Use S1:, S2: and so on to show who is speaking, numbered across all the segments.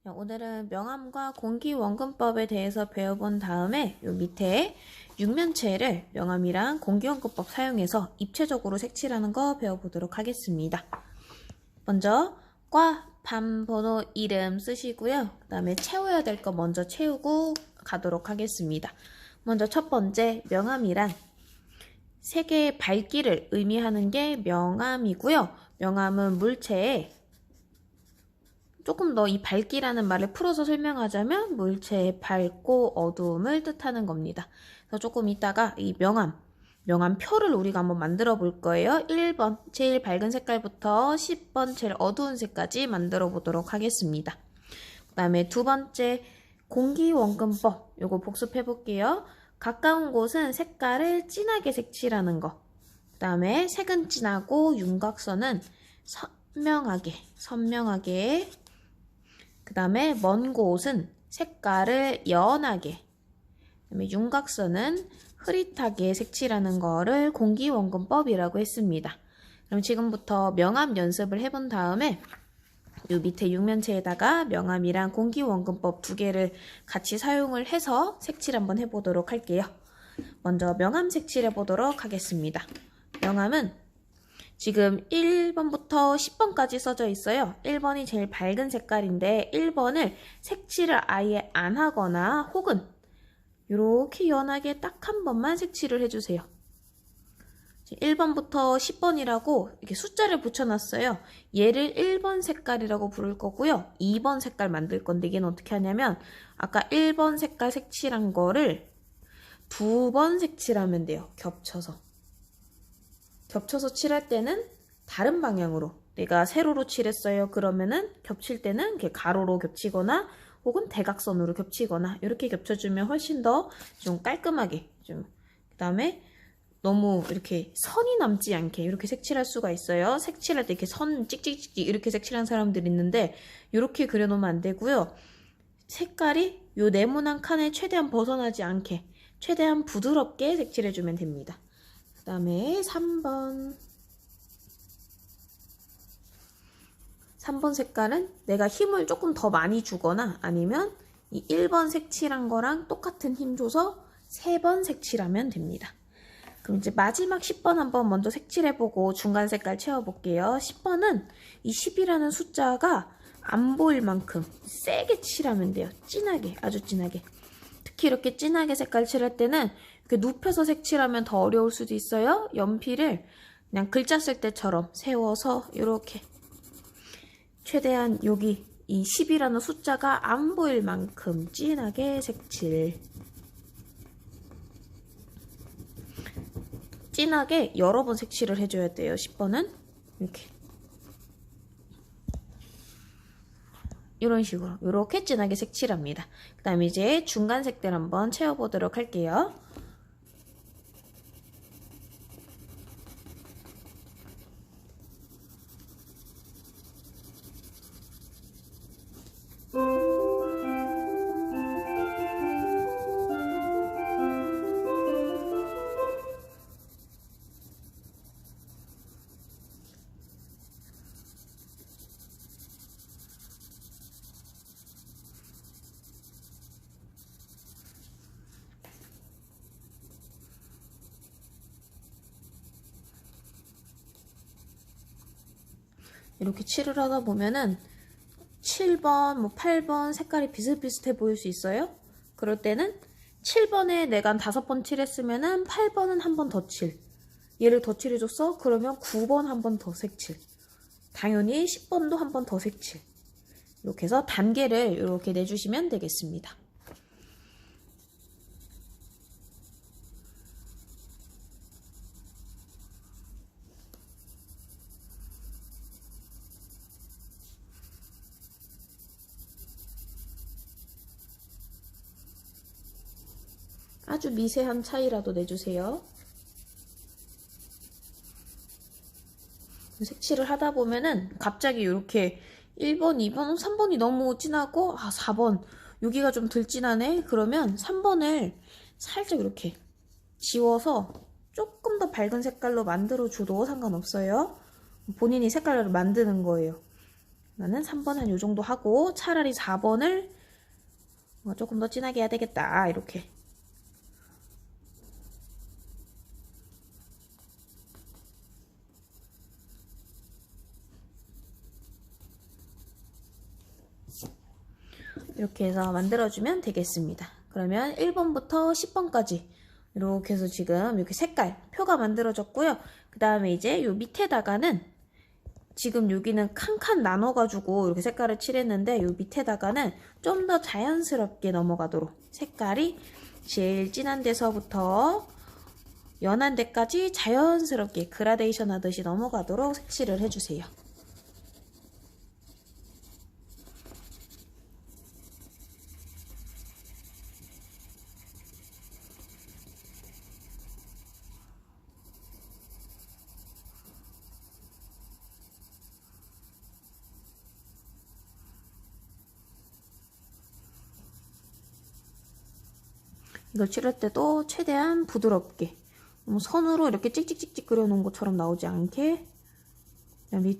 S1: 오늘은 명암과 공기원근법에 대해서 배워본 다음에 요 밑에 육면체를 명암이랑 공기원근법 사용해서 입체적으로 색칠하는 거 배워보도록 하겠습니다. 먼저 과, 반, 번호, 이름 쓰시고요. 그 다음에 채워야 될 거 먼저 채우고 가도록 하겠습니다. 먼저 첫 번째 명암이란 세 개의 밝기를 의미하는 게 명암이고요. 명암은 물체에 조금 더 이 밝기라는 말을 풀어서 설명하자면 물체의 밝고 어두움을 뜻하는 겁니다. 그래서 조금 이따가 이 명암표를 우리가 한번 만들어 볼 거예요. 1번 제일 밝은 색깔부터 10번 제일 어두운 색까지 만들어 보도록 하겠습니다. 그 다음에 두 번째 공기원근법 요거 복습해 볼게요. 가까운 곳은 색깔을 진하게 색칠하는 거. 그 다음에 색은 진하고 윤곽선은 선명하게 그 다음에 먼 곳은 색깔을 연하게, 그 다음에 윤곽선은 흐릿하게 색칠하는 거를 공기원근법이라고 했습니다. 그럼 지금부터 명암 연습을 해본 다음에 요 밑에 육면체에다가 명암이랑 공기원근법 두 개를 같이 사용을 해서 색칠 한번 해보도록 할게요. 먼저 명암 색칠해 보도록 하겠습니다. 명암은 지금 1번부터 10번까지 써져 있어요. 1번이 제일 밝은 색깔인데 1번을 색칠을 아예 안 하거나 혹은 이렇게 연하게 딱 한 번만 색칠을 해주세요. 1번부터 10번이라고 이렇게 숫자를 붙여놨어요. 얘를 1번 색깔이라고 부를 거고요. 2번 색깔 만들 건데 얘는 어떻게 하냐면 아까 1번 색깔 색칠한 거를 2번 색칠하면 돼요. 겹쳐서 칠할 때는 다른 방향으로 내가 세로로 칠했어요. 그러면은 겹칠 때는 이렇게 가로로 겹치거나 혹은 대각선으로 겹치거나 이렇게 겹쳐주면 훨씬 더 좀 깔끔하게 그 다음에 너무 이렇게 선이 남지 않게 이렇게 색칠할 수가 있어요. 색칠할 때 이렇게 선 찍찍찍 이렇게 색칠한 사람들이 있는데 이렇게 그려놓으면 안 되고요. 색깔이 요 네모난 칸에 최대한 벗어나지 않게 최대한 부드럽게 색칠해주면 됩니다. 그 다음에 3번 색깔은 내가 힘을 조금 더 많이 주거나 아니면 이 1번 색칠한 거랑 똑같은 힘 줘서 3번 색칠하면 됩니다. 그럼 이제 마지막 10번 한번 먼저 색칠해보고 중간 색깔 채워볼게요. 10번은 이 10이라는 숫자가 안 보일 만큼 세게 칠하면 돼요. 진하게, 아주 진하게. 특히 이렇게 진하게 색깔 칠할 때는 이렇게 눕혀서 색칠하면 더 어려울 수도 있어요. 연필을 그냥 글자 쓸 때처럼 세워서 이렇게 최대한 여기 이 10이라는 숫자가 안 보일 만큼 진하게 색칠. 진하게 여러 번 색칠을 해줘야 돼요. 10번은 이렇게 이런 식으로 이렇게 진하게 색칠합니다. 그 다음에 이제 중간 색들 한번 채워보도록 할게요. 이렇게 칠을 하다 보면은 7번, 8번 색깔이 비슷비슷해 보일 수 있어요. 그럴 때는 7번에 내가 한 5번 칠했으면은 8번은 한 번 더 칠. 얘를 더 칠해줬어? 그러면 9번 한 번 더 색칠. 당연히 10번도 한 번 더 색칠. 이렇게 해서 단계를 이렇게 내주시면 되겠습니다. 아주 미세한 차이라도 내주세요. 색칠을 하다 보면은 갑자기 이렇게 1번, 2번, 3번이 너무 진하고 4번 여기가 좀 덜 진하네? 그러면 3번을 살짝 이렇게 지워서 조금 더 밝은 색깔로 만들어줘도 상관없어요. 본인이 색깔을 만드는 거예요. 나는 3번 한 요 정도 하고 차라리 4번을 조금 더 진하게 해야 되겠다. 이렇게. 이렇게 해서 만들어주면 되겠습니다. 그러면 1번부터 10번까지 이렇게 해서 지금 이렇게 색깔, 표가 만들어졌고요. 그 다음에 이제 요 밑에다가는 지금 여기는 칸칸 나눠가지고 이렇게 색깔을 칠했는데 요 밑에다가는 좀 더 자연스럽게 넘어가도록 색깔이 제일 진한 데서부터 연한 데까지 자연스럽게 그라데이션 하듯이 넘어가도록 색칠을 해주세요. 이걸 칠할 때도 최대한 부드럽게 선으로 이렇게 찍찍찍찍 그려놓은 것처럼 나오지 않게 여기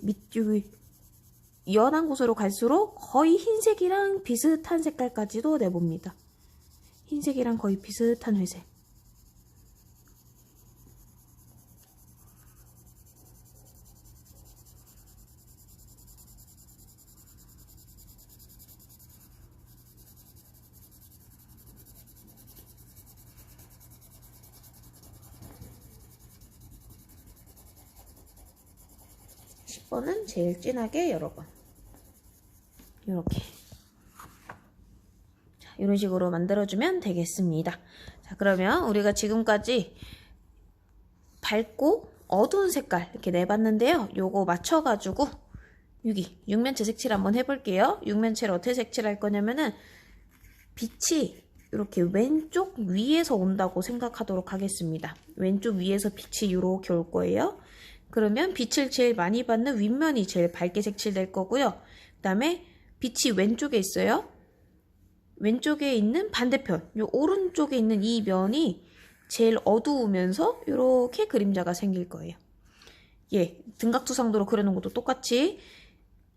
S1: 연한 곳으로 갈수록 거의 흰색이랑 비슷한 색깔까지도 내봅니다. 흰색이랑 거의 비슷한 회색. 10번은 제일 진하게 여러 번. 이렇게. 자, 이런 식으로 만들어주면 되겠습니다. 자, 그러면 우리가 지금까지 밝고 어두운 색깔 이렇게 내봤는데요. 요거 맞춰가지고 여기 육면체 색칠 한번 해볼게요. 육면체를 어떻게 색칠할 거냐면은 빛이 이렇게 왼쪽 위에서 온다고 생각하도록 하겠습니다. 왼쪽 위에서 빛이 이렇게 올 거예요. 그러면 빛을 제일 많이 받는 윗면이 제일 밝게 색칠될 거고요. 그 다음에 빛이 왼쪽에 있어요. 왼쪽에 있는 반대편, 요 오른쪽에 있는 이 면이 제일 어두우면서 이렇게 그림자가 생길 거예요. 예, 등각투상도로 그려놓은 것도 똑같이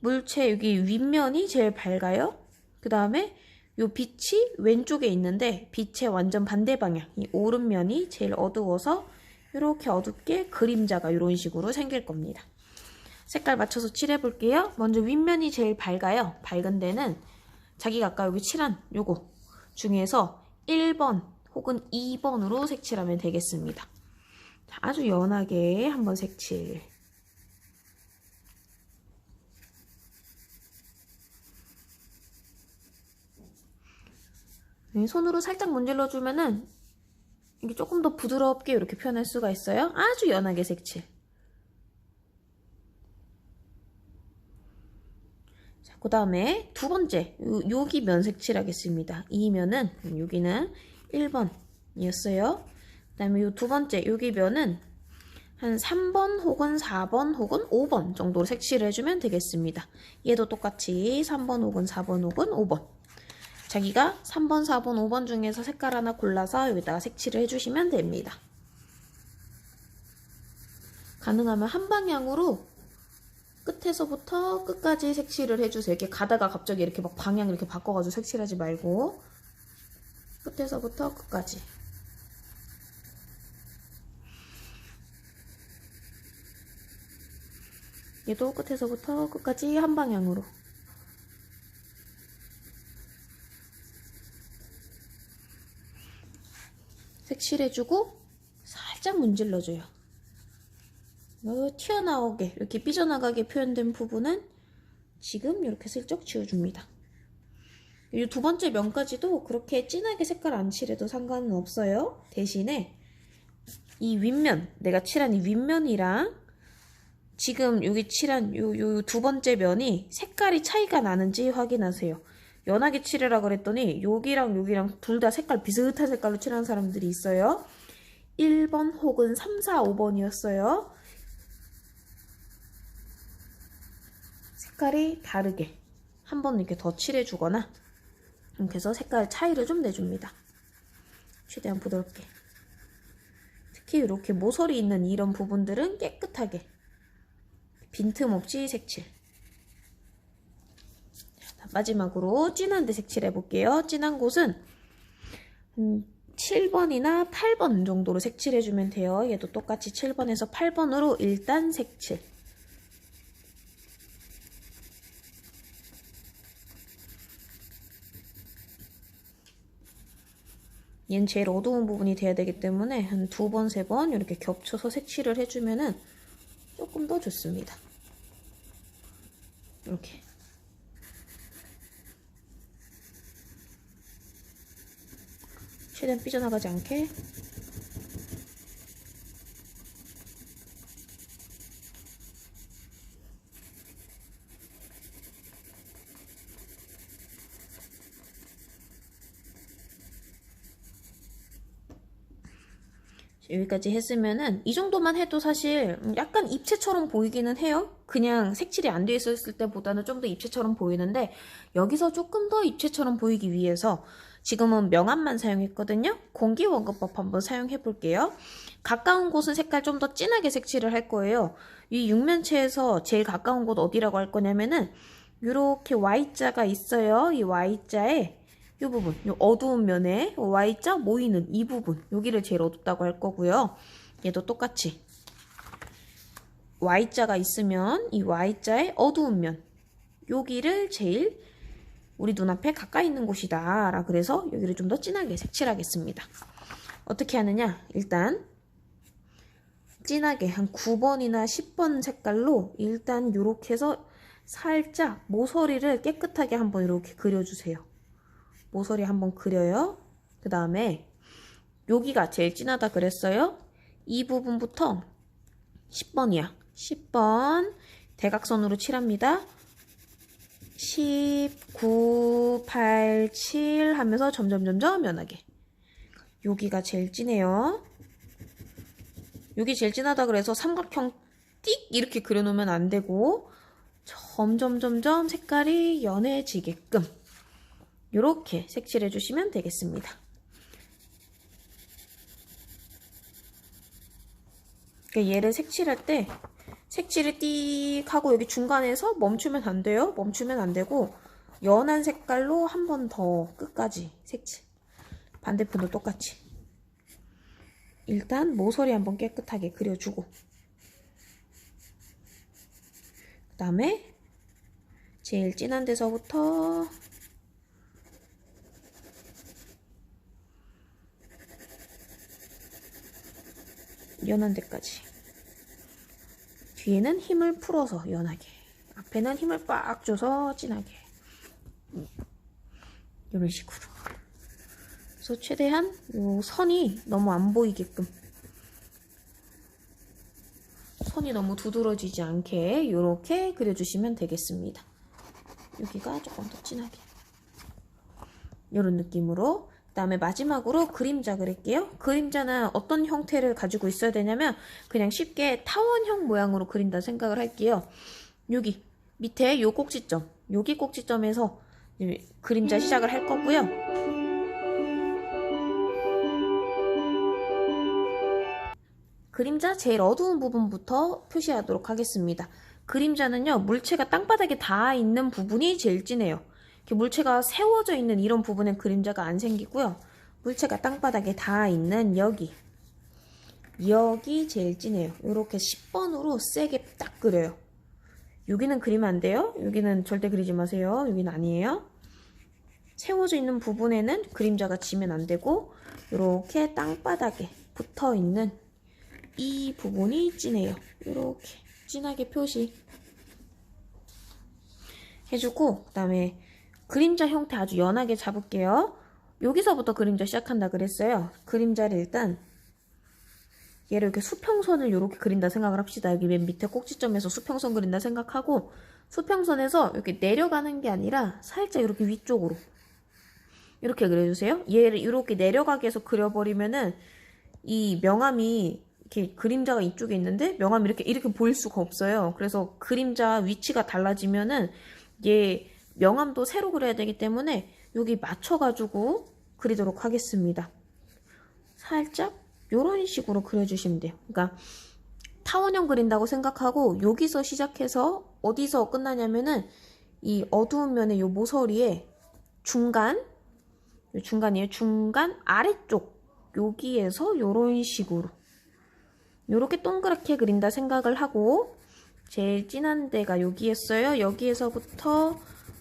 S1: 물체 여기 윗면이 제일 밝아요. 그 다음에 요 빛이 왼쪽에 있는데 빛의 완전 반대 방향, 이 오른면이 제일 어두워서 이렇게 어둡게 그림자가 이런 식으로 생길 겁니다. 색깔 맞춰서 칠해 볼게요. 먼저 윗면이 제일 밝아요. 밝은 데는 자기가 아까 여기 칠한 요거 중에서 1번 혹은 2번으로 색칠하면 되겠습니다. 아주 연하게 한번 색칠. 네, 손으로 살짝 문질러주면은 이게 조금 더 부드럽게 이렇게 표현할 수가 있어요. 아주 연하게 색칠. 자, 그 다음에 두 번째, 여기 면 색칠하겠습니다. 이 면은, 여기는 1번이었어요. 그 다음에 이 두 번째, 여기 면은 한 3번 혹은 4번 혹은 5번 정도로 색칠을 해주면 되겠습니다. 얘도 똑같이 3번 혹은 4번 혹은 5번. 자기가 3번, 4번, 5번 중에서 색깔 하나 골라서 여기다가 색칠을 해주시면 됩니다. 가능하면 한 방향으로 끝에서부터 끝까지 색칠을 해주세요. 이렇게 가다가 갑자기 이렇게 막 방향 이렇게 바꿔가지고 색칠하지 말고 끝에서부터 끝까지. 얘도 끝에서부터 끝까지 한 방향으로. 색칠해주고 살짝 문질러줘요. 튀어나오게 이렇게 삐져나가게 표현된 부분은 지금 이렇게 슬쩍 지워줍니다. 이 두 번째 면까지도 그렇게 진하게 색깔 안 칠해도 상관은 없어요. 대신에 이 윗면, 내가 칠한 이 윗면이랑 지금 여기 칠한 요 두 번째 면이 색깔이 차이가 나는지 확인하세요. 연하게 칠해라 그랬더니 여기랑 둘 다 색깔 비슷한 색깔로 칠하는 사람들이 있어요. 1번 혹은 3, 4, 5번이었어요. 색깔이 다르게 한 번 이렇게 더 칠해주거나 이렇게 해서 색깔 차이를 좀 내줍니다. 최대한 부드럽게. 특히 이렇게 모서리 있는 이런 부분들은 깨끗하게 빈틈없이 색칠. 마지막으로 진한데 색칠해 볼게요. 진한 곳은 7번이나 8번 정도로 색칠해주면 돼요. 얘도 똑같이 7번에서 8번으로 일단 색칠. 얘는 제일 어두운 부분이 돼야 되기 때문에 한 2번, 3번 이렇게 겹쳐서 색칠을 해주면은 조금 더 좋습니다. 이렇게. 최대한 삐져나가지 않게. 여기까지 했으면은 이 정도만 해도 사실 약간 입체처럼 보이기는 해요. 그냥 색칠이 안 돼 있었을 때보다는 좀 더 입체처럼 보이는데 여기서 조금 더 입체처럼 보이기 위해서 지금은 명암만 사용했거든요. 공기원근법 한번 사용해 볼게요. 가까운 곳은 색깔 좀 더 진하게 색칠을 할 거예요. 이 육면체에서 제일 가까운 곳 어디라고 할 거냐면은 이렇게 Y자가 있어요. 이 Y자에 이 부분, 이 어두운 면에 Y자 모이는 이 부분, 여기를 제일 어둡다고 할 거고요. 얘도 똑같이 Y자가 있으면 이 Y자의 어두운 면, 여기를 제일 우리 눈앞에 가까이 있는 곳이다 라 그래서 여기를 좀 더 진하게 색칠하겠습니다. 어떻게 하느냐, 일단 진하게 한 9번이나 10번 색깔로 일단 이렇게 해서 살짝 모서리를 깨끗하게 한번 이렇게 그려주세요. 모서리 한번 그려요. 그 다음에 여기가 제일 진하다 그랬어요. 이 부분부터 10번이야. 10번 대각선으로 칠합니다. 10, 9, 8, 7 하면서 점점 연하게. 여기가 제일 진해요. 여기 제일 진하다 그래서 삼각형 띡 이렇게 그려놓으면 안 되고 점점 색깔이 연해지게끔 이렇게 색칠해 주시면 되겠습니다. 그러니까 얘를 색칠할 때 색칠을 띡 하고 여기 중간에서 멈추면 안 돼요. 멈추면 안 되고 연한 색깔로 한 번 더 끝까지 색칠. 반대편도 똑같이. 일단 모서리 한번 깨끗하게 그려주고 그 다음에 제일 진한 데서부터 연한 데까지. 뒤에는 힘을 풀어서 연하게, 앞에는 힘을 빡 줘서 진하게. 이런 식으로. 그래서 최대한 요 선이 너무 안 보이게끔, 선이 너무 두드러지지 않게 이렇게 그려주시면 되겠습니다. 여기가 조금 더 진하게. 이런 느낌으로. 그 다음에 마지막으로 그림자 그릴게요. 그림자는 어떤 형태를 가지고 있어야 되냐면 그냥 쉽게 타원형 모양으로 그린다 생각을 할게요. 여기 밑에 요 꼭지점, 여기 꼭지점에서 그림자 시작을 할 거고요. 그림자 제일 어두운 부분부터 표시하도록 하겠습니다. 그림자는요, 물체가 땅바닥에 닿아 있는 부분이 제일 진해요. 물체가 세워져 있는 이런 부분엔 그림자가 안 생기고요. 물체가 땅바닥에 닿아 있는 여기 제일 진해요. 이렇게 10번으로 세게 딱 그려요. 여기는 그리면 안 돼요. 여기는 절대 그리지 마세요. 여기는 아니에요. 세워져 있는 부분에는 그림자가 지면 안 되고 이렇게 땅바닥에 붙어 있는 이 부분이 진해요. 이렇게 진하게 표시 해주고 그 다음에 그림자 형태 아주 연하게 잡을게요. 여기서부터 그림자 시작한다 그랬어요. 그림자를 일단 얘를 이렇게 수평선을 이렇게 그린다 생각을 합시다. 여기 맨 밑에 꼭지점에서 수평선 그린다 생각하고 수평선에서 이렇게 내려가는 게 아니라 살짝 이렇게 위쪽으로 이렇게 그려주세요. 얘를 이렇게 내려가게 해서 그려버리면은 이 명암이 이렇게 그림자가 이쪽에 있는데 명암이 이렇게 보일 수가 없어요. 그래서 그림자 위치가 달라지면은 얘 명암도 새로 그려야 되기 때문에 여기 맞춰가지고 그리도록 하겠습니다. 살짝 이런 식으로 그려주시면 돼요. 그러니까 타원형 그린다고 생각하고 여기서 시작해서 어디서 끝나냐면은 이 어두운 면의 요 모서리에 중간이에요. 중간 아래쪽 여기에서 요런 식으로 요렇게 동그랗게 그린다 생각을 하고 제일 진한 데가 여기였어요. 여기에서부터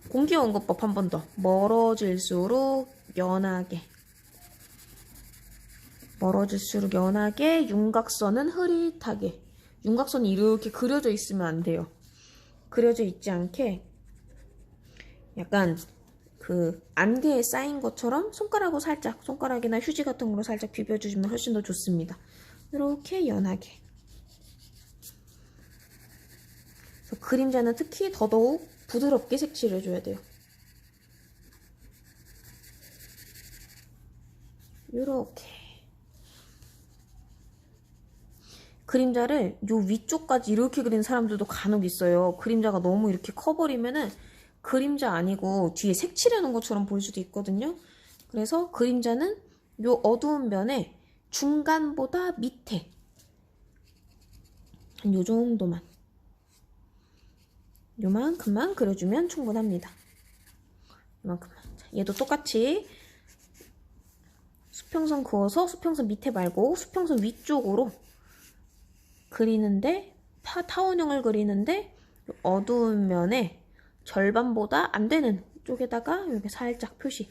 S1: 공기원근법 한 번 더 멀어질수록 연하게 윤곽선은 흐릿하게 윤곽선이 이렇게 그려져 있으면 안 돼요. 그려져 있지 않게 약간 그 안개에 쌓인 것처럼 손가락이나 휴지 같은 걸로 살짝 비벼주시면 훨씬 더 좋습니다. 이렇게 연하게. 그래서 그림자는 특히 더더욱 부드럽게 색칠을 해줘야 돼요. 이렇게. 그림자를 요 위쪽까지 이렇게 그리는 사람들도 간혹 있어요. 그림자가 너무 이렇게 커버리면은 그림자 아니고 뒤에 색칠해놓은 것처럼 보일 수도 있거든요. 그래서 그림자는 요 어두운 면에 중간보다 밑에 한 요 정도만 요만큼만 그려주면 충분합니다. 요만큼만. 얘도 똑같이 수평선 그어서 수평선 밑에 말고 수평선 위쪽으로 그리는데 타원형을 그리는데 어두운 면에 절반보다 안 되는 쪽에다가 이렇게 살짝 표시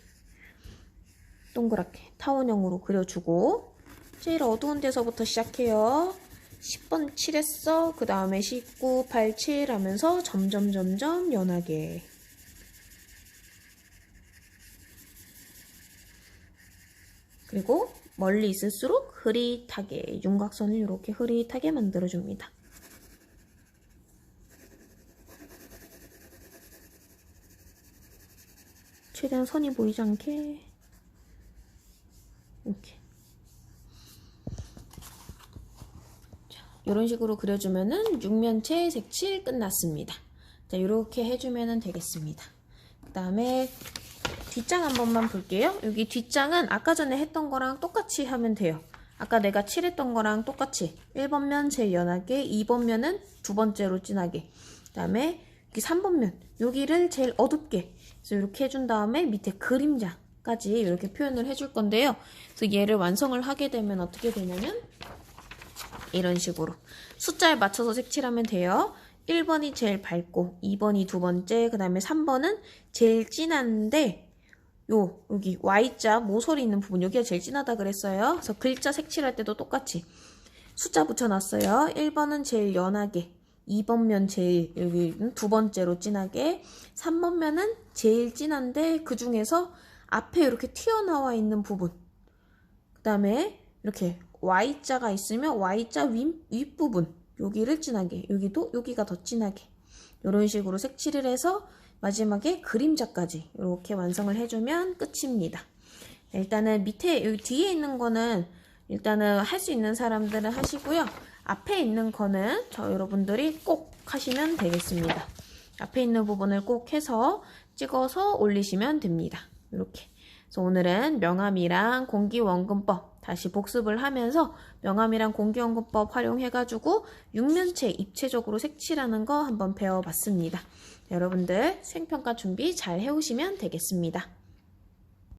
S1: 동그랗게 타원형으로 그려주고 제일 어두운 데서부터 시작해요. 10번 칠했어. 그 다음에 19, 87 하면서 점점 연하게 그리고 멀리 있을수록 흐릿하게 윤곽선을 이렇게 흐릿하게 만들어줍니다. 최대한 선이 보이지 않게 이렇게 이런 식으로 그려주면은 육면체 색칠 끝났습니다. 자, 이렇게 해주면 되겠습니다. 그 다음에 뒷장 한 번만 볼게요. 여기 뒷장은 아까 전에 했던 거랑 똑같이 하면 돼요. 아까 내가 칠했던 거랑 똑같이 1번 면 제일 연하게, 2번 면은 두 번째로 진하게, 그 다음에 여기 3번 면 여기를 제일 어둡게 그래서 이렇게 해준 다음에 밑에 그림자까지 이렇게 표현을 해줄 건데요. 그래서 얘를 완성을 하게 되면 어떻게 되냐면 이런 식으로 숫자에 맞춰서 색칠하면 돼요. 1번이 제일 밝고 2번이 두 번째, 그 다음에 3번은 제일 진한데 여기 Y자 모서리 있는 부분 여기가 제일 진하다 그랬어요. 그래서 글자 색칠할 때도 똑같이 숫자 붙여놨어요. 1번은 제일 연하게, 2번 면 제일 여기 두 번째로 진하게, 3번 면은 제일 진한데 그 중에서 앞에 이렇게 튀어나와 있는 부분, 그 다음에 이렇게 Y자가 있으면 Y자 윗부분 여기를 진하게, 여기가 더 진하게 이런 식으로 색칠을 해서 마지막에 그림자까지 이렇게 완성을 해주면 끝입니다. 일단은 밑에 여기 뒤에 있는 거는 일단은 할 수 있는 사람들은 하시고요. 앞에 있는 거는 여러분들이 꼭 하시면 되겠습니다. 앞에 있는 부분을 꼭 해서 찍어서 올리시면 됩니다. 이렇게. 그래서 오늘은 명암이랑 공기원근법 다시 복습을 하면서 명암이랑 공기원근법 활용해가지고 육면체 입체적으로 색칠하는 거 한번 배워봤습니다. 여러분들 생평가 준비 잘 해오시면 되겠습니다.